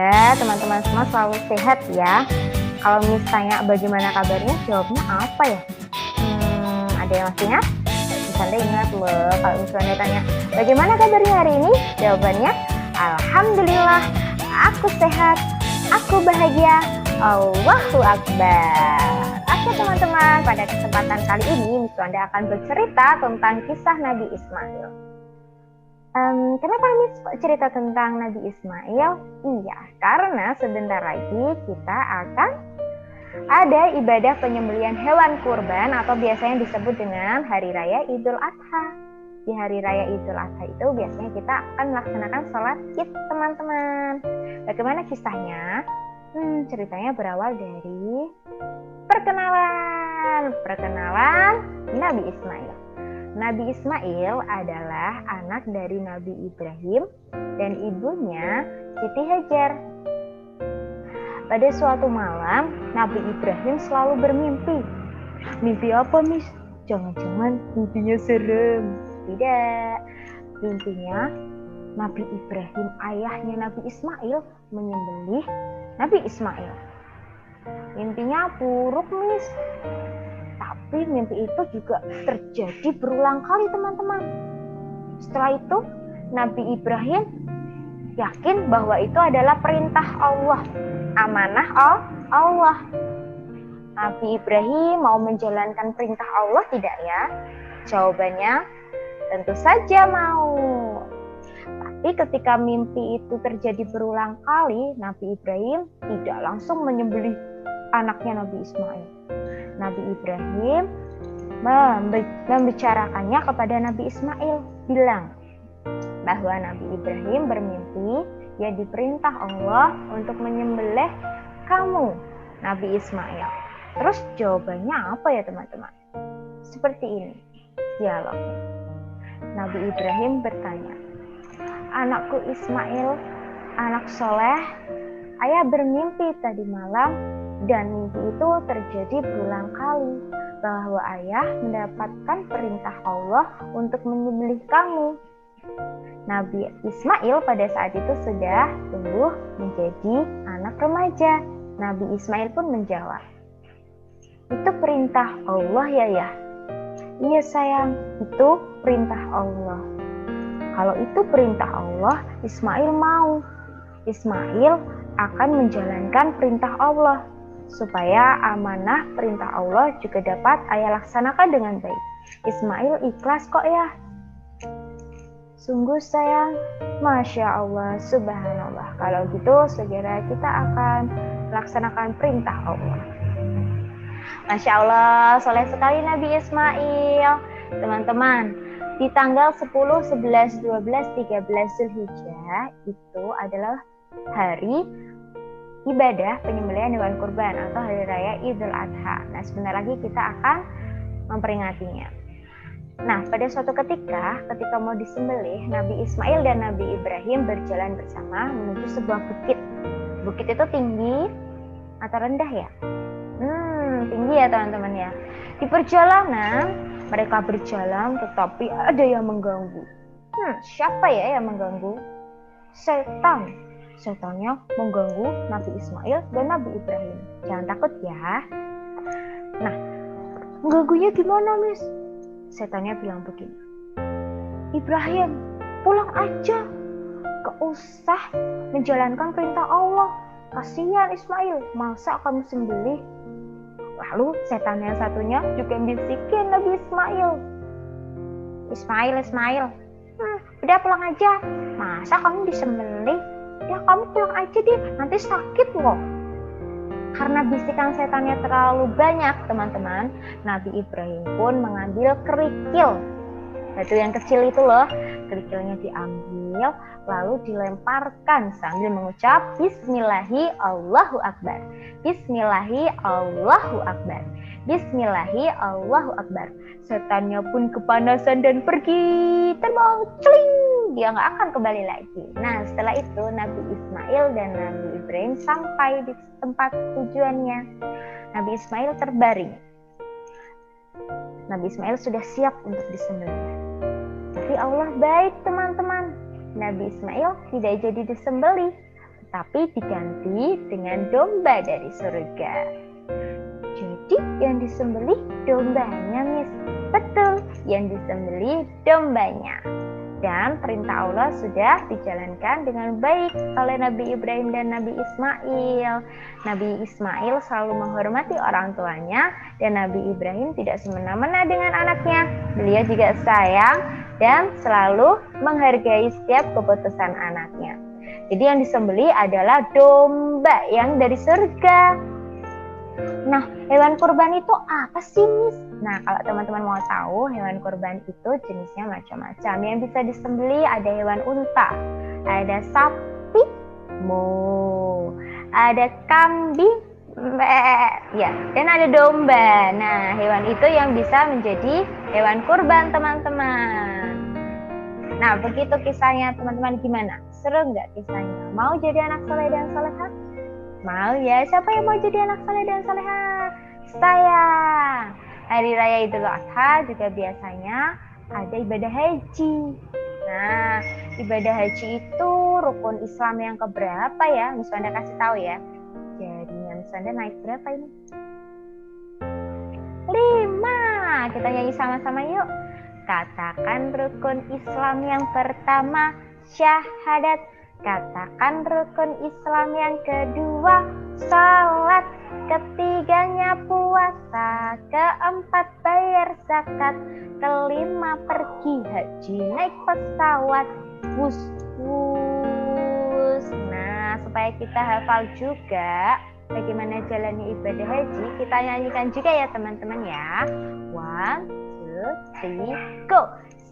Semoga teman-teman semua selalu sehat ya. Kalau misalnya bagaimana kabarnya, jawabnya apa ya? Ada yang masih ingat? Misalnya ingat loh, kalau misalnya tanya bagaimana kabarnya hari ini? Jawabannya Alhamdulillah, aku sehat, aku bahagia, Allahu Akbar. Oke teman-teman, pada kesempatan kali ini Miss Wanda akan bercerita tentang kisah Nabi Ismail. Kenapa Miss cerita tentang Nabi Ismail? Iya, karena sebentar lagi kita akan ada ibadah penyembelihan hewan kurban atau biasanya disebut dengan Hari Raya Idul Adha. Di Hari Raya Idul Adha itu biasanya kita akan melaksanakan sholat Id teman-teman. Bagaimana kisahnya? Ceritanya berawal dari perkenalan Nabi Ismail. Nabi Ismail adalah anak dari Nabi Ibrahim dan ibunya Siti Hajar. Pada suatu malam, Nabi Ibrahim selalu bermimpi. Mimpi apa, Miss? Jangan-jangan mimpinya serem. Tidak. Mimpinya Nabi Ibrahim, ayahnya Nabi Ismail, menyembelih Nabi Ismail. Mimpinya buruk, Miss. Tapi mimpi itu juga terjadi berulang kali, teman-teman. Setelah itu, Nabi Ibrahim yakin bahwa itu adalah perintah Allah, amanah Allah. Nabi Ibrahim mau menjalankan perintah Allah tidak ya? Jawabannya tentu saja mau. Tapi ketika mimpi itu terjadi berulang kali, Nabi Ibrahim tidak langsung menyembelih anaknya Nabi Ismail. Nabi Ibrahim membicarakannya kepada Nabi Ismail, bilang bahwa Nabi Ibrahim bermimpi dia diperintah Allah untuk menyembelih kamu, Nabi Ismail. Terus jawabannya apa ya teman-teman? Seperti ini dialognya. Nabi Ibrahim bertanya, anakku Ismail, anak soleh, ayah bermimpi tadi malam dan mimpi itu terjadi berulang kali bahwa ayah mendapatkan perintah Allah untuk menyembelih kamu. Nabi Ismail pada saat itu sudah tumbuh menjadi anak remaja. Nabi Ismail pun menjawab, itu perintah Allah ya? Iya sayang, itu perintah Allah. Kalau itu perintah Allah, Ismail mau. Ismail akan menjalankan perintah Allah supaya amanah perintah Allah juga dapat ayah laksanakan dengan baik. Ismail ikhlas kok ya. Sungguh sayang, Masya Allah, Subhanallah. Kalau gitu segera kita akan laksanakan perintah Allah. Masya Allah, soleh sekali Nabi Ismail. Teman-teman, di tanggal 10, 11, 12, 13 Zulhijjah itu adalah hari ibadah penyembelihan hewan kurban atau Hari Raya Idul Adha. Nah, sebentar lagi kita akan memperingatinya. Nah, pada suatu ketika mau disembelih, Nabi Ismail dan Nabi Ibrahim berjalan bersama menuju sebuah bukit. Bukit itu tinggi atau rendah ya? Tinggi ya teman-teman ya. Di perjalanan, mereka berjalan tetapi ada yang mengganggu. Siapa ya yang mengganggu? Setan. Setannya mengganggu Nabi Ismail dan Nabi Ibrahim. Jangan takut ya. Nah, mengganggunya gimana, Miss? Setannya bilang begini, Ibrahim, pulang aja. Gak usah menjalankan perintah Allah. Kasihan Ismail, masa kamu sembelih? Lalu setan yang satunya juga bisikin Nabi Ismail. Ismail, udah pulang aja. Masa kamu disembelih? Ya kamu pulang aja deh, nanti sakit loh. Karena bisikan setannya terlalu banyak teman-teman, Nabi Ibrahim pun mengambil kerikil. Batu yang kecil itu loh, kerikilnya diambil lalu dilemparkan sambil mengucap Bismillahi Allahu Akbar. Bismillahi Allahu Akbar. Bismillahi Allahu Akbar. Setannya pun kepanasan dan pergi terbang, celing. Dia nggak akan kembali lagi. Nah, setelah itu Nabi Ismail dan Nabi Ibrahim sampai di tempat tujuannya. Nabi Ismail terbaring. Nabi Ismail sudah siap untuk disembelih. Tapi Allah baik teman-teman. Nabi Ismail tidak jadi disembelih, tapi diganti dengan domba dari surga. Jadi yang disembelih dombanya, Miss. Betul, yang disembelih dombanya. Dan perintah Allah sudah dijalankan dengan baik oleh Nabi Ibrahim dan Nabi Ismail. Nabi Ismail selalu menghormati orang tuanya dan Nabi Ibrahim tidak semena-mena dengan anaknya. Beliau juga sayang dan selalu menghargai setiap keputusan anaknya. Jadi yang disembelih adalah domba yang dari surga. Nah, hewan kurban itu apa sih, Miss? Nah, kalau teman-teman mau tahu, hewan kurban itu jenisnya macam-macam. Yang bisa disembelih ada hewan unta, ada sapi, ada kambing, ya, dan ada domba. Nah, hewan itu yang bisa menjadi hewan kurban, teman-teman. Nah, begitu kisahnya, teman-teman, gimana? Seru nggak kisahnya? Mau jadi anak soleh dan solehah? Mau ya? Siapa yang mau jadi anak soleh dan solehah? Saya. Hari Raya Idul Adha juga biasanya ada ibadah haji. Nah, ibadah haji itu rukun Islam yang keberapa ya? Miss Wanda kasih tahu ya. Jadi Miss Wanda naik berapa ini? 5. Kita nyanyi sama-sama yuk. Katakan rukun Islam yang pertama, syahadat. Katakan rukun Islam yang kedua, salat. Ketiganya puasa. Keempat bayar zakat. Kelima pergi haji naik pesawat. Wus. Nah, supaya kita hafal juga bagaimana jalannya ibadah haji, kita nyanyikan juga ya teman-teman ya. 1, 2, 3, go.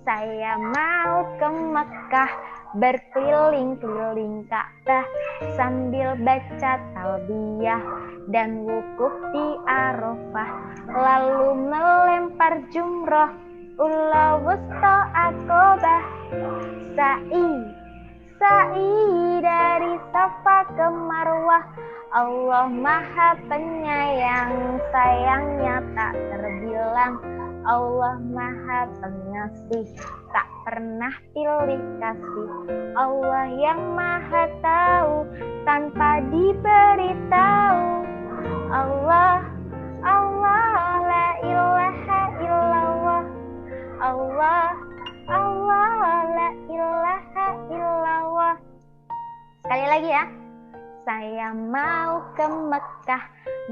Saya mau ke Mekah, berkeliling-keliling Ka'bah sambil baca talbiyah dan wukuf di Arafah, lalu melempar jumroh, ula wusta Aqobah, sa'i dari Safa ke Marwah. Allah Maha Penyayang, sayangnya tak terbilang. Allah Maha Pengasih, tak pernah pilih kasih. Allah yang Maha Tahu, tanpa diberitahu. Allah, Allah, la ilaha illallah. Allah, Allah, la ilaha illallah. Sekali lagi ya. Saya mau ke Mekah,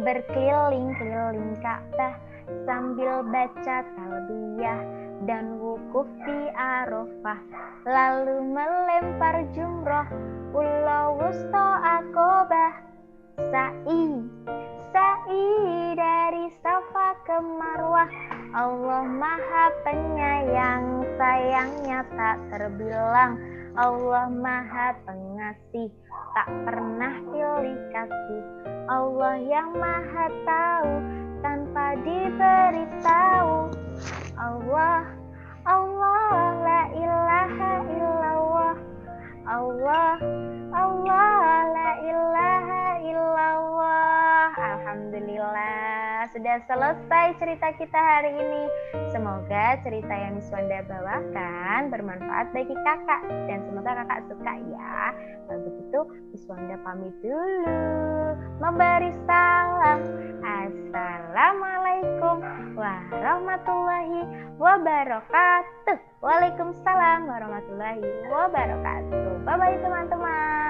berkeliling-keliling Ka'bah sambil baca talbiyah dan wukuf di Arafah, lalu melempar jumroh, ula wusta Aqobah, sa'i dari Safa ke Marwah. Allah Maha Penyayang, sayangnya tak terbilang. Allah Maha Pengasih, tak pernah pilih kasih. Allah yang Maha Tahu, tanpa diberitahu. Allah, Allah, la ilaha illallah. Allah, Allah, la ilaha illallah. Alhamdulillah, sudah selesai cerita kita hari ini. Semoga cerita yang Miss Wanda bawakan bermanfaat bagi kakak dan semoga kakak suka ya. Kalau begitu Miss Wanda pamit dulu, memberi salam. Assalamualaikum warahmatullahi wabarakatuh. Waalaikumsalam warahmatullahi wabarakatuh. Bye bye teman-teman.